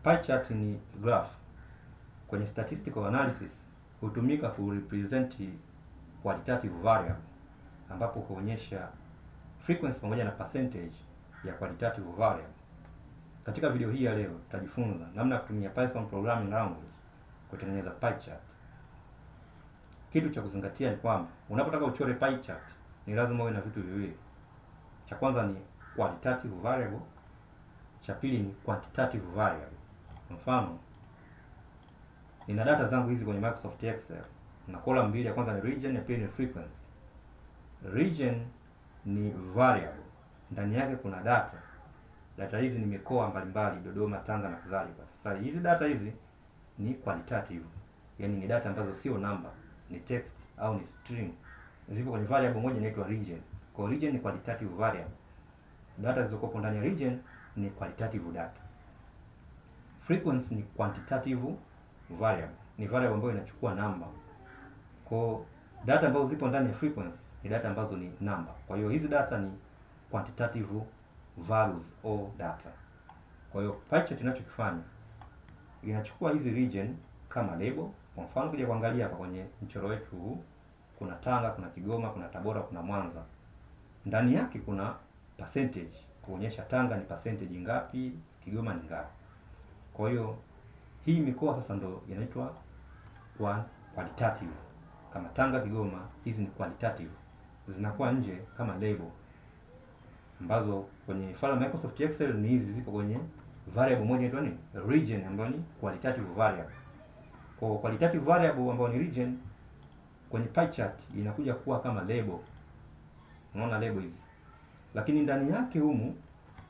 Pie chart ni graph. Kwenye statistical analysis hutumika ku represent qualitative variable, ambapo kuonyesha frequency pamoja na percentage ya qualitative variable. Katika video hii ya leo tutajifunza namna ya kutumia Python programming language kutengeneza pie chart. Kitu cha kuzingatia ni kwamba unapotaka uchore pie chart ni lazima uwe na vitu viwili. Cha kwanza ni qualitative variable, cha pili ni quantitative variable. Mfano, nina data zangu hizi kwenye Microsoft Excel na column mbili, ya kwanza ni region, ya pili ni frequency. Region ni variable, ndani yake kuna data. Data hizi ni mikoa mbalimbali, Dodoma, Tanga na kadhalika. Sasa hizi data hizi ni qualitative, yani ni data ambazo sio number, ni text au ni string, zipo kwenye variable moja inaitwa region. Kwa region ni qualitative variable, data zilizokuwa ndani ya region ni qualitative data. Frequency ni quantitative variable, ni variable ambayo inachukua number. Kwa data ambazo zipo ndani ya frequency ni data ambazo ni number. Kwa hiyo hizi data ni quantitative values au data. Kwa hiyo pie chart inachokifanya inachukua hizi region kama label. Kwa mfano kuja kuangalia hapa kwenye mchoro wetu huu, kuna Tanga, kuna Kigoma, kuna Tabora, kuna Mwanza. Ndani yake kuna percentage kuonyesha Tanga ni percentage ngapi, Kigoma ni ngapi. Kwa hiyo hii mikoa sasa ndo inaitwa qualitative. Kama Tanga, Kigoma, hizi ni qualitative, zinakuwa nje kama label, ambazo kwenye file Microsoft Excel ni hizi zipo kwenye variable moja inaitwa ni region, ambayo ni qualitative variable. Kwa qualitative variable ambayo ni region kwenye pie chart inakuja kuwa kama label. Unaona label hizi, lakini ndani yake humu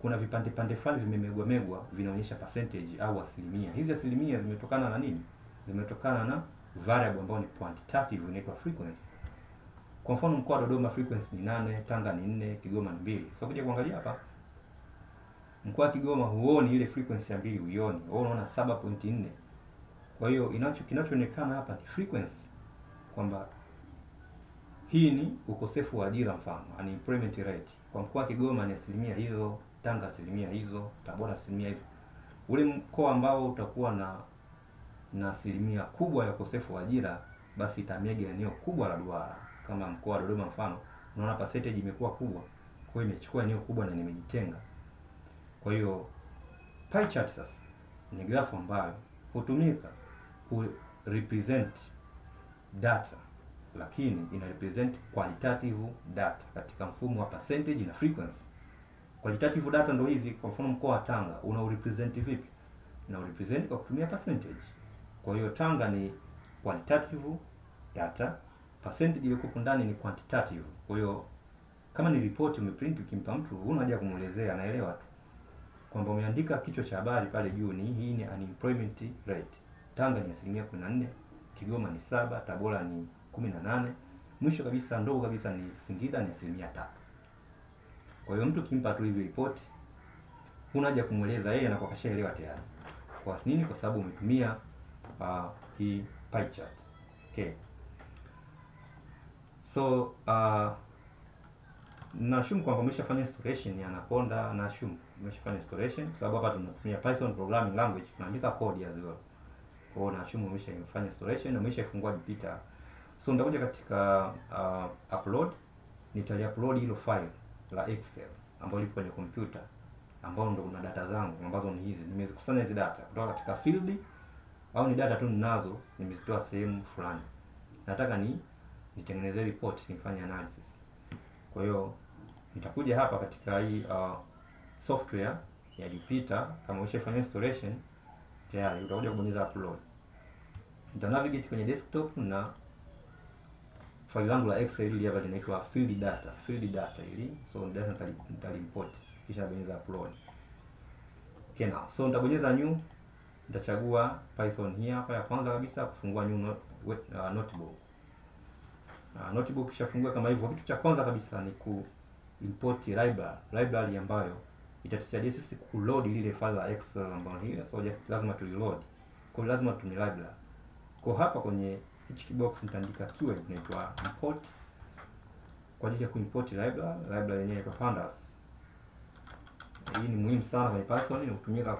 kuna vipande pande fulani vimemegwa vinaonyesha percentage au asilimia. Hizi asilimia zimetokana na nini? Zimetokana na variable ambayo ni quantitative inaitwa frequency. Kwa mfano mkoa wa Dodoma frequency ni 8, Tanga ni 4, Kigoma ni 2. So kuja kuangalia hapa, mkoa wa Kigoma huoni ile frequency ya 2, huioni. Wewe unaona 7.4. Kwa hiyo kinachoonekana hapa ni frequency, kwamba hii ni ukosefu wa ajira, mfano unemployment rate. Kwa mkoa wa Kigoma ni asilimia hizo, Tanga asilimia hizo, Tabora asilimia hizo. Ule mkoa ambao utakuwa na asilimia kubwa ya ukosefu wa ajira, basi itamega eneo kubwa la duara. Kama mkoa wa Dodoma mfano, unaona percentage imekuwa kubwa, kwa hiyo imechukua eneo kubwa na imejitenga. Kwa hiyo pie chart sasa ni graph ambayo hutumika ku represent data, lakini ina represent qualitative data katika mfumo wa percentage na frequency. Qualitative data ndio hizi. Kwa mfano mkoa wa Tanga una represent vipi? Na represent kwa kutumia percentage. Kwa hiyo Tanga ni qualitative data, percentage iliyoko ndani ni quantitative. Kwa hiyo kama ni report umeprint, ukimpa mtu huna haja kumuelezea, anaelewa tu kwamba umeandika kichwa cha habari pale juu ni hii ni unemployment rate. Tanga ni asilimia 14, Kigoma ni 7, Tabora ni 18, mwisho kabisa ndogo kabisa ni Singida ni asilimia 3. Kwa hiyo mtu kimpa tu hivi report, huna haja kumueleza, yeye anakuwa kashaelewa tayari. Kwa nini? Kwa sababu umetumia hii pie chart. Okay. So naassume kwamba umeshafanya installation ya Anaconda, naassume umeshafanya installation kwa sababu hapa tunatumia Python programming language, tunaandika code as well. Kwa hiyo naassume umeshafanya installation na umeshafungua Jupyter. So nitakuja katika upload, nitali-upload hilo file la Excel ambalo liko kwenye computer, ambao ndo una data zangu ambazo ni hizi. Nimezikusanya hizi data kutoka katika field, au ni data tu ninazo nimezitoa sehemu fulani. Nataka nitengeneze report, nifanye analysis. Kwa hiyo nitakuja hapa katika hii software ya Jupyter. Kama umeshafanya installation tayari, utakuja kubonyeza upload. Nita navigate kwenye desktop na file langu la Excel hili hapa linaitwa field data hili. So data nitalimport kisha bonyeza upload. Okay, now so nitabonyeza new, nitachagua Python hii hapa ya kwanza kabisa, kufungua new notebook. Notebook kisha fungua kama hivyo. Kitu cha kwanza kabisa ni ku import library ambayo itatusaidia sisi ku load lile file la Excel ambayo hili. So just lazima tu load, kwa lazima tu library. Kwa hapa kwenye hichi box nitaandika keyword inaitwa import kwa ajili ya kuimport library yenyewe inaitwa pandas. Hii ni muhimu sana kwenye Python, inatumika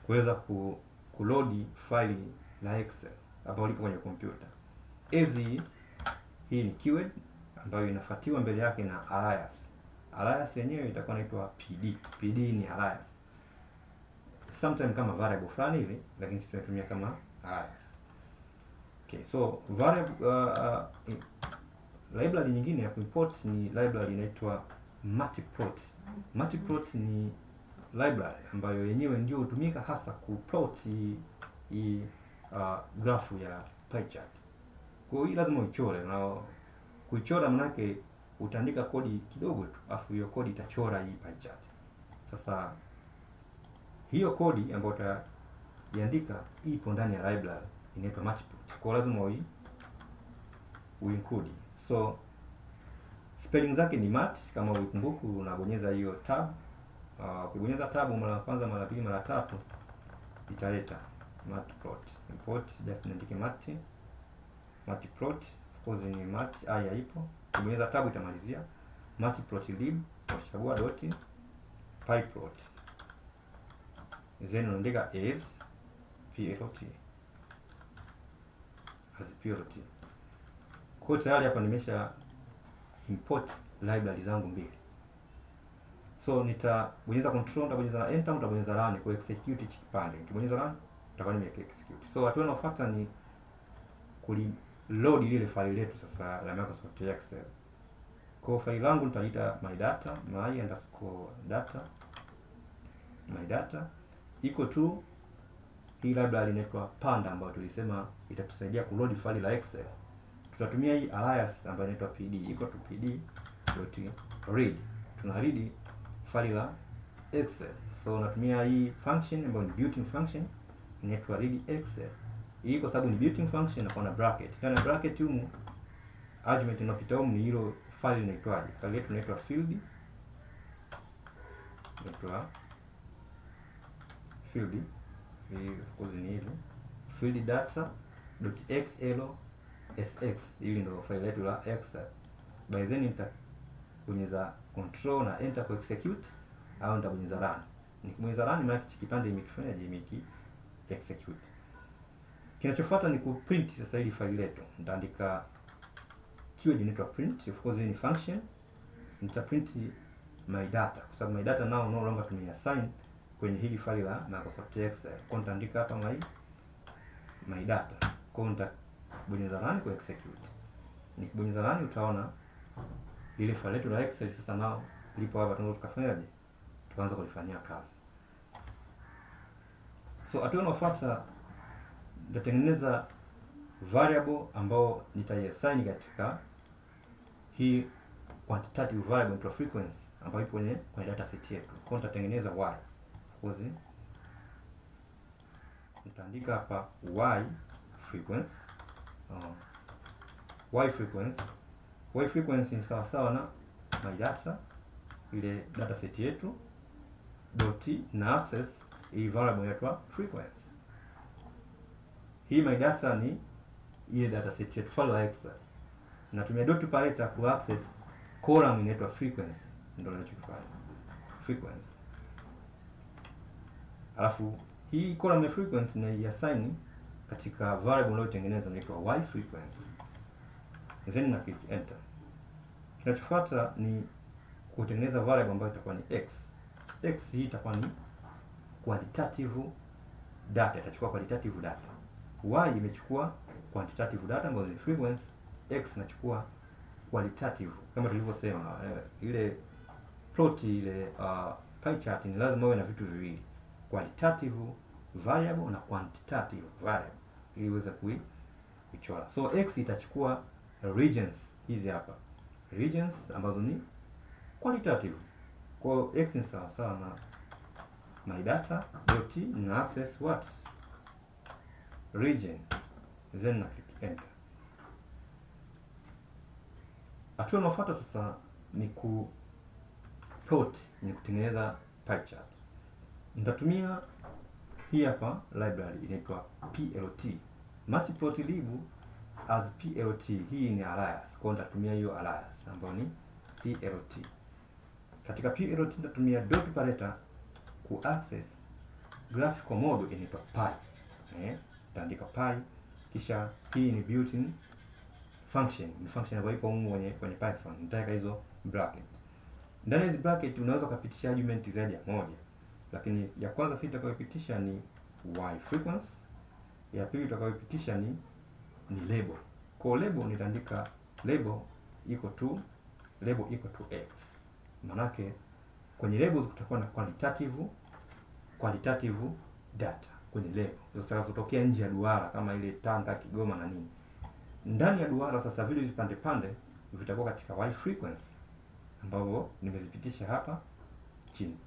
kuweza kuload faili la Excel ambalo lipo kwenye kompyuta. Hii ni keyword ambayo inafuatiwa mbele yake na alias. Alias yenyewe itakuwa inaitwa PD. PD ni alias. Sometimes kama variable fulani hivi, lakini sisi tunatumia kama alias. Okay, so variable library nyingine ya kuimport ni library inaitwa Matplotlib. Matplotlib ni library ambayo yenyewe ndio hutumika hasa kuplot grafu ya pie chart. Kwa hiyo lazima uichore, na kuichora manake utaandika kodi kidogo tu, afu hiyo kodi itachora hii pie chart. Sasa hiyo kodi ambayo utaiandika ipo ndani ya library inaitwa Matplotlib. Kwa lazima uinclude. So spelling zake ni mat, kama ukumbuku unabonyeza hiyo tab. Ukibonyeza tab mara ya kwanza, mara pili, mara tatu italeta Matplotlib. Import just niandike Matplotlib, of course ni mat, haya ipo. Ukibonyeza tab itamalizia Matplotlib, utachagua .pyplot. Then unaandika as plot. Kwa tayari hapa nimesha import library zangu mbili. So nitabonyeza control, nitabonyeza na enter, nitabonyeza run kwa execute hichi kipande. Nikibonyeza run nitakuwa execute. So hatua inayofuata ni load ile file letu sasa la Microsoft Excel. Kwa file langu nitaita my_data iko tu hii library inaitwa panda ambayo tulisema itatusaidia kuload file la Excel. Tutatumia hii alias ambayo inaitwa PD, iko tu pd.read. Tuna read file la Excel. So natumia hii function ambayo ni built-in function inaitwa read Excel. Hii kwa sababu ni built-in function na kuna bracket. Kana bracket humu argument inapita humu ni hilo file inaitwaje? File yetu inaitwa field. Hii of course ni hivyo. Field data.xlsx. Hili ndio file letu la Excel. By then nitabonyeza control na enter ku execute au nitabonyeza run. Nikibonyeza run maana kipande imekifanyaje, execute. Kinachofuata ni kuprint sasa hili file letu. Nitaandika keyword inaitwa print, of course ni function. Nitaprint my data kwa sababu my data now no longer tumeassign kwenye hili file la Microsoft Excel. Kwa nitaandika hapa my data. Kwa nitabonyeza run ku execute. Nikibonyeza run utaona ile file letu la Excel sasa nao lipo hapa, tunaweza tukafanyaje, tuanza kulifanyia kazi. So hatua inayofuata nitatengeneza variable ambao nitaiassign katika hii quantitative variable into frequency ambayo ipo kwenye data set yetu. Kwa nitatengeneza y. Of course nitaandika hapa y frequency. Y frequency ni sawa sawa na my data, ile data set yetu dot na access hii variable inaitwa frequency. Hii my data ni ile data set yetu file la Excel. Natumia dot operator ku access column inaitwa frequency, ndio ninachofanya frequency. Alafu hii column ya frequency na assign katika variable unayotengeneza inaitwa y frequency. Then na click enter. Kinachofuata ni kutengeneza variable ambayo itakuwa ni x. X hii itakuwa ni qualitative data, itachukua qualitative data. Y imechukua quantitative data ambayo ni frequency, x inachukua qualitative. Kama tulivyosema ile plot ile pie chart ni lazima iwe na vitu viwili, qualitative variable na quantitative variable ili iweze kuichora. So x itachukua regions hizi hapa, regions ambazo ni qualitative. Kwa x ni sawa sawa na my data dot na access what region, then na click enter. Hatua inayofuata sasa ni plot, ni kutengeneza pie chart. Nitatumia hii hapa library inaitwa plt. Matplotlib as plt, hii ni alias. Kwa nitatumia hiyo alias ambayo ni plt. Katika plt nitatumia dot operator ku access graphical model inaitwa py. Utaandika py, kisha hii ni built-in function, ni function ambayo ipo humu kwenye Python. Nitaweka hizo bracket. Ndani ya hizo bracket unaweza kupitisha argument zaidi ya moja, lakini ya kwanza sisi tutakayopitisha ni y frequency, ya pili tutakayopitisha ni label. Kwa label nitaandika label equal to x. Manake kwenye labels kutakuwa na qualitative data kwenye label zitakazotokea nje ya duara, kama ile Tanga, Kigoma na nini. Ndani ya duara sasa vile vipande pande vitakuwa katika y frequency ambavyo nimezipitisha hapa chini.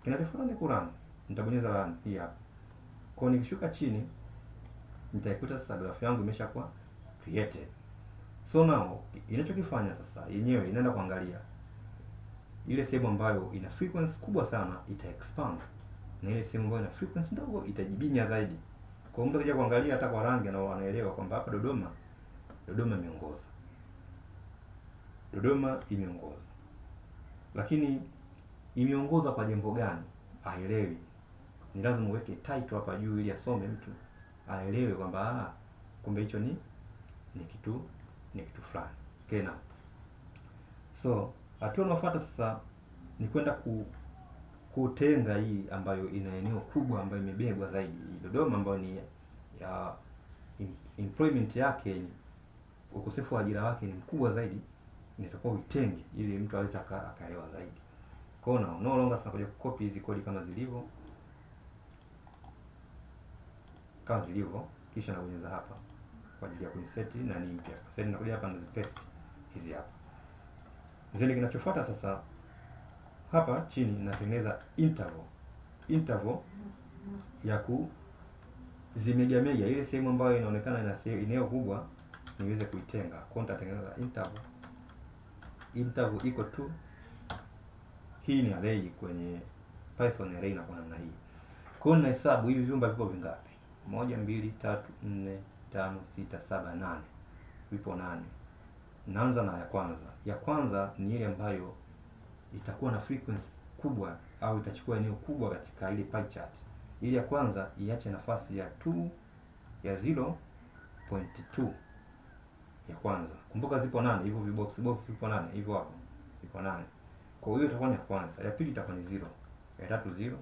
Kinachofuata ni kurun. Nitabonyeza run hii hapa. Kwa nikishuka chini nitaikuta sasa graph yangu imeshakuwa created. So now inachokifanya sasa, yenyewe inaenda kuangalia ile sehemu ambayo ina frequency kubwa sana ita expand, na ile sehemu ambayo ina frequency ndogo itajibinya zaidi. Kwa mtu akija kuangalia hata kwa rangi na anaelewa kwamba hapa Dodoma imeongoza. Dodoma imeongoza. Lakini imeongoza kwa jambo gani? Aelewi. Ni lazima uweke title hapa juu ili asome mtu aelewe kwamba kumbe hicho ni kitu fulani. Okay, now. So, hatua inayofuata sasa ni kwenda kutenga hii ambayo ina eneo kubwa ambayo imebebwa zaidi. Dodoma ambayo ni ya employment yake, ukosefu wa ajira wake ni mkubwa zaidi, inatakiwa uitenge ili mtu aweze akaelewa zaidi. Kwa hiyo no longer tunakuja kucopy hizi kodi kama zilivyo. Kisha nabonyeza hapa kwa ajili ya kuinsert na ni mpya. Sasa ninakuja hapa na paste hizi hapa. Zile kinachofuata sasa, hapa chini natengeneza interval ya kuzimegamega ile sehemu ambayo inaonekana ina eneo kubwa niweze kuitenga. Kwa nitatengeneza interval equal to, hii ni array kwenye Python, array na kwa namna hii. Kwa hiyo nahesabu hivi vyumba vipo vingapi? 1 2 3 4 5 6 7 8. Vipo 8. Naanza na ya kwanza. Ya kwanza ni ile ambayo itakuwa na frequency kubwa au itachukua eneo kubwa katika ile pie chart. Ili ya kwanza iache nafasi ya 0.2 ya kwanza. Kumbuka zipo 8, hivyo vibox vipo 8, hivyo hapo. Vipo 8. Kwa hiyo itakuwa ni ya kwanza. Ya pili itakuwa ni 0. Ya tatu 0,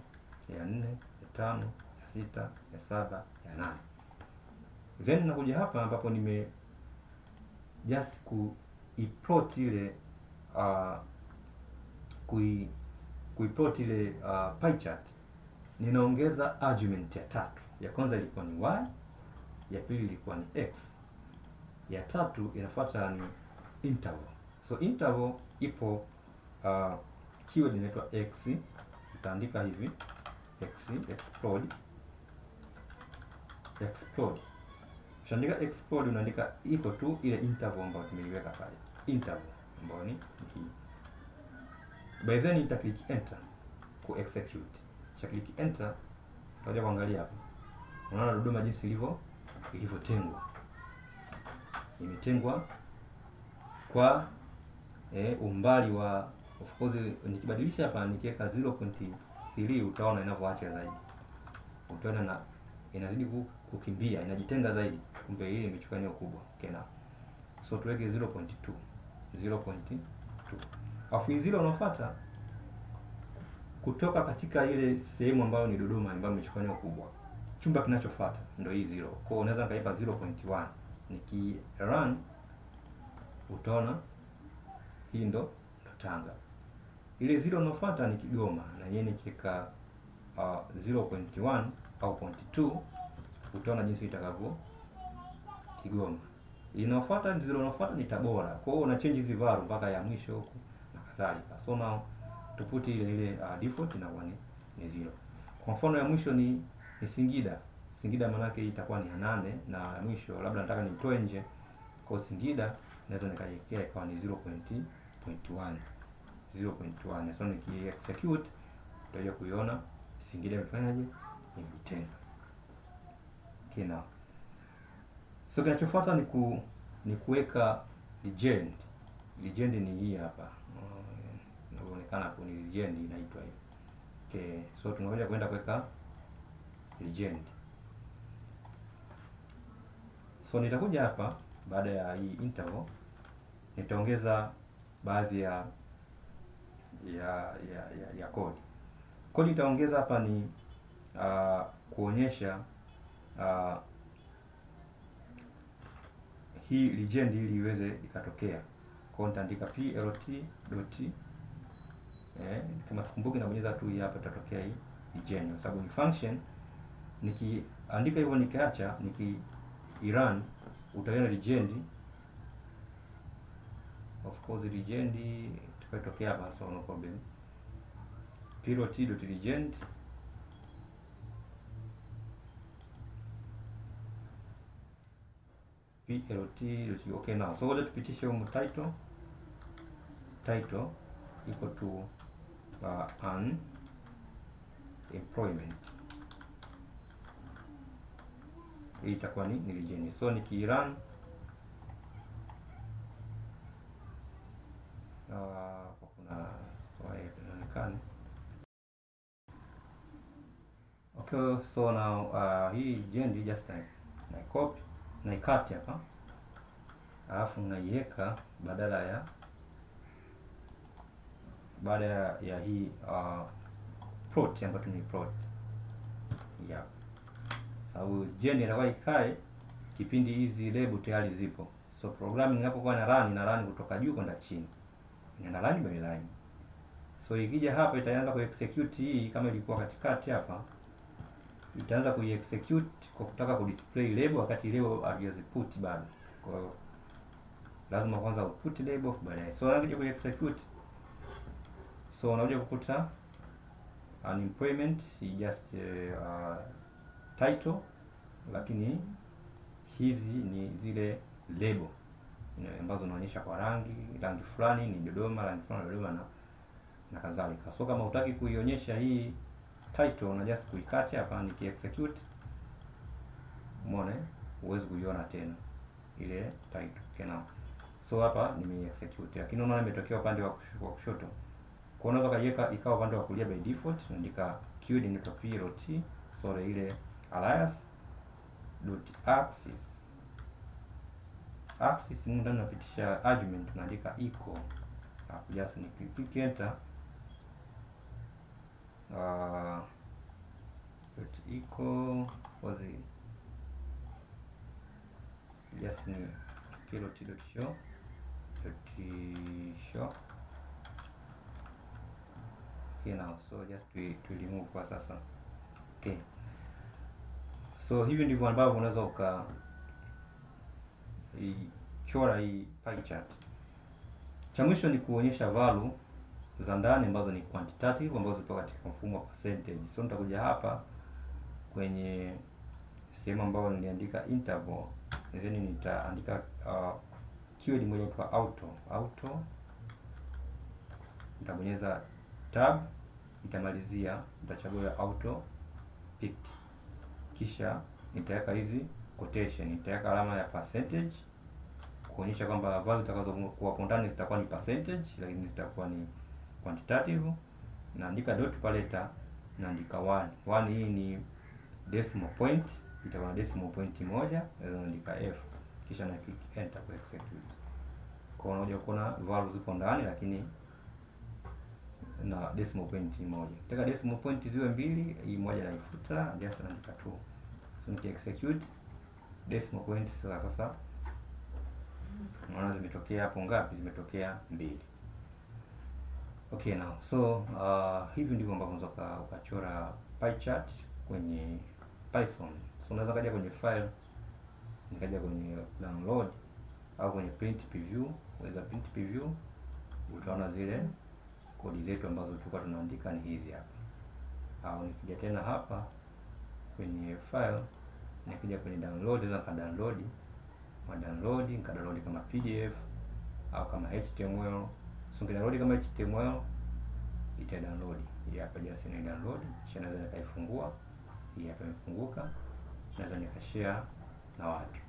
ya 4, ya 5, ya 6, ya 7, ya 8. Then nakuja hapa ambapo nime just kuiplot ile kuiplot ile pie chart. Ninaongeza argument ya tatu. Ya kwanza ilikuwa ni y, ya pili ilikuwa ni x, ya tatu inafuata ni interval. So interval ipo keyword inaitwa x. Utaandika hivi explode. Ukishaandika explode unaandika iko tu ile interval ambayo tumeiweka pale, interval ambayo ni hii. By then nita click enter ku execute. Click enter, utaja kuangalia hapa. Unaona Dodoma jinsi ilivyotengwa. Imetengwa kwa umbali wa, of course nikibadilisha hapa nikiweka 0.3 utaona inavyoacha zaidi. Utaona na inazidi kukimbia, inajitenga zaidi. Kumbe hii imechukua eneo kubwa. Okay, na so tuweke 0.2. Afu hii 0 unafuata kutoka katika ile sehemu ambayo ni Dodoma ambayo imechukua eneo kubwa. Chumba kinachofuata ndio hii 0. Kwa hiyo unaweza nikaipa 0.1. Niki run utaona hii ndo Tanga. Ile 0 unafuata ni Kigoma, na yeye nikiweka 0.1 au 0.2 utaona jinsi itakavyo Kigoma. Inafuata ni 0 unafuata ni Tabora. Kwa hiyo una change hizi value mpaka ya mwisho huko na kadhalika. So now tuputi ile default na ni 0. Kwa mfano ya mwisho ni Singida. Singida maana yake itakuwa ni 8 na ya mwisho labda nataka nitoe nje. Kwa Singida naweza nikaiwekea ikawa ni 0.1. So niki execute utaje kuiona Singida imefanyaje, imejitenga. Okay, now so kinachofuata ni kuweka legend. Legend ni hii hapa. Inaonekana hapo ni legend inaitwa hiyo. Okay, so tunakuja kwenda kuweka legend. So nitakuja hapa baada ya hii interval, nitaongeza baadhi ya code. Kodi nitaongeza hapa ni kuonyesha hii legend ili iweze ikatokea. Kwa nitaandika plt dot kama sikumbuki nabonyeza tu hii hapa, itatokea hii legend kwa sababu ni function. Nikiandika hivyo nikiacha run utaona legend, of course legend itatokea hapa, so no problem. plt.legend plt. Okay, now so let's tupitishe huko title equal to unemployment. Hii itakuwa ni legend. So nikirun kuna inaonekana. Okay, so now hii legend just na copy na ikati hapa, alafu naiweka baada ya hii plot ambayo ni plot yeah. Sababu legend inakuwa ikae kipindi hizi label tayari zipo. So programming inapokuwa na run kutoka juu kwenda chini, ina run by line. So ikija hapa itaanza ku execute hii, kama ilikuwa katikati hapa itaanza ku execute kwa kutaka ku display label wakati label hajaziput bado. Kwa hiyo lazima kwanza uput label baadaye. So anakuja ku execute, so unakuja kukuta unemployment just title, lakini hizi ni zile label ambazo zinaonyesha kwa rangi fulani ni Dodoma, rangi fulani Dodoma na kadhalika. So kama utaki kuionyesha hii title na just kuikati hapa, niki execute umeona huwezi kuiona tena ile title tena. So hapa nime execute, lakini unaona imetokea upande wa kushoto. Kwa unaweza kaiweka ikawa upande wa kulia by default, naandika queue ni plt so ile alias dot axis ni ndani napitisha argument, naandika equal hapo, just ni click enter dot equal was it just ni plt dot show okay. Now so just to remove kwa sasa. Okay, so hivi ndivyo ambavyo unaweza ichora hii pie chart. Cha mwisho ni kuonyesha value za ndani ambazo ni quantitative, ambazo zipo katika mfumo wa percentage. So nitakuja hapa kwenye sehemu ambayo niliandika interval, then nitaandika keyword moja kwa auto, nitabonyeza tab, nitamalizia, nitachagua auto picked, kisha nitaweka hizi quotation, nitaweka alama ya percentage kuonyesha kwamba value zitakazokuwa hapo ndani zitakuwa ni percentage, lakini zitakuwa ni quantitative. Naandika dot paleta, naandika 1 hii ni decimal point, itakuwa decimal point moja, naandika f, kisha na click enter ku execute. Kwa unaona kuna value zipo ndani lakini na decimal point moja. Nataka decimal point ziwe mbili, hii moja naifuta, just naandika 2. So niki execute decimal point sasa unaona zimetokea hapo ngapi? Zimetokea 2. Okay, now so hivi ndivyo ambavyo unaweza ukachora pie chart kwenye Python. So unaweza kaja kwenye file, nikaja kwenye download au kwenye print preview. Unaweza print preview, utaona zile kodi zetu ambazo tulikuwa tunaandika ni hizi hapa. Au nikija tena hapa kwenye file, nikija kwenye download, naweza download kama PDF au kama HTML. So download kama HTML ita download hii hapa, just ni download, kisha naweza nikaifungua. Hii hapa imefunguka, naweza nikashare na watu.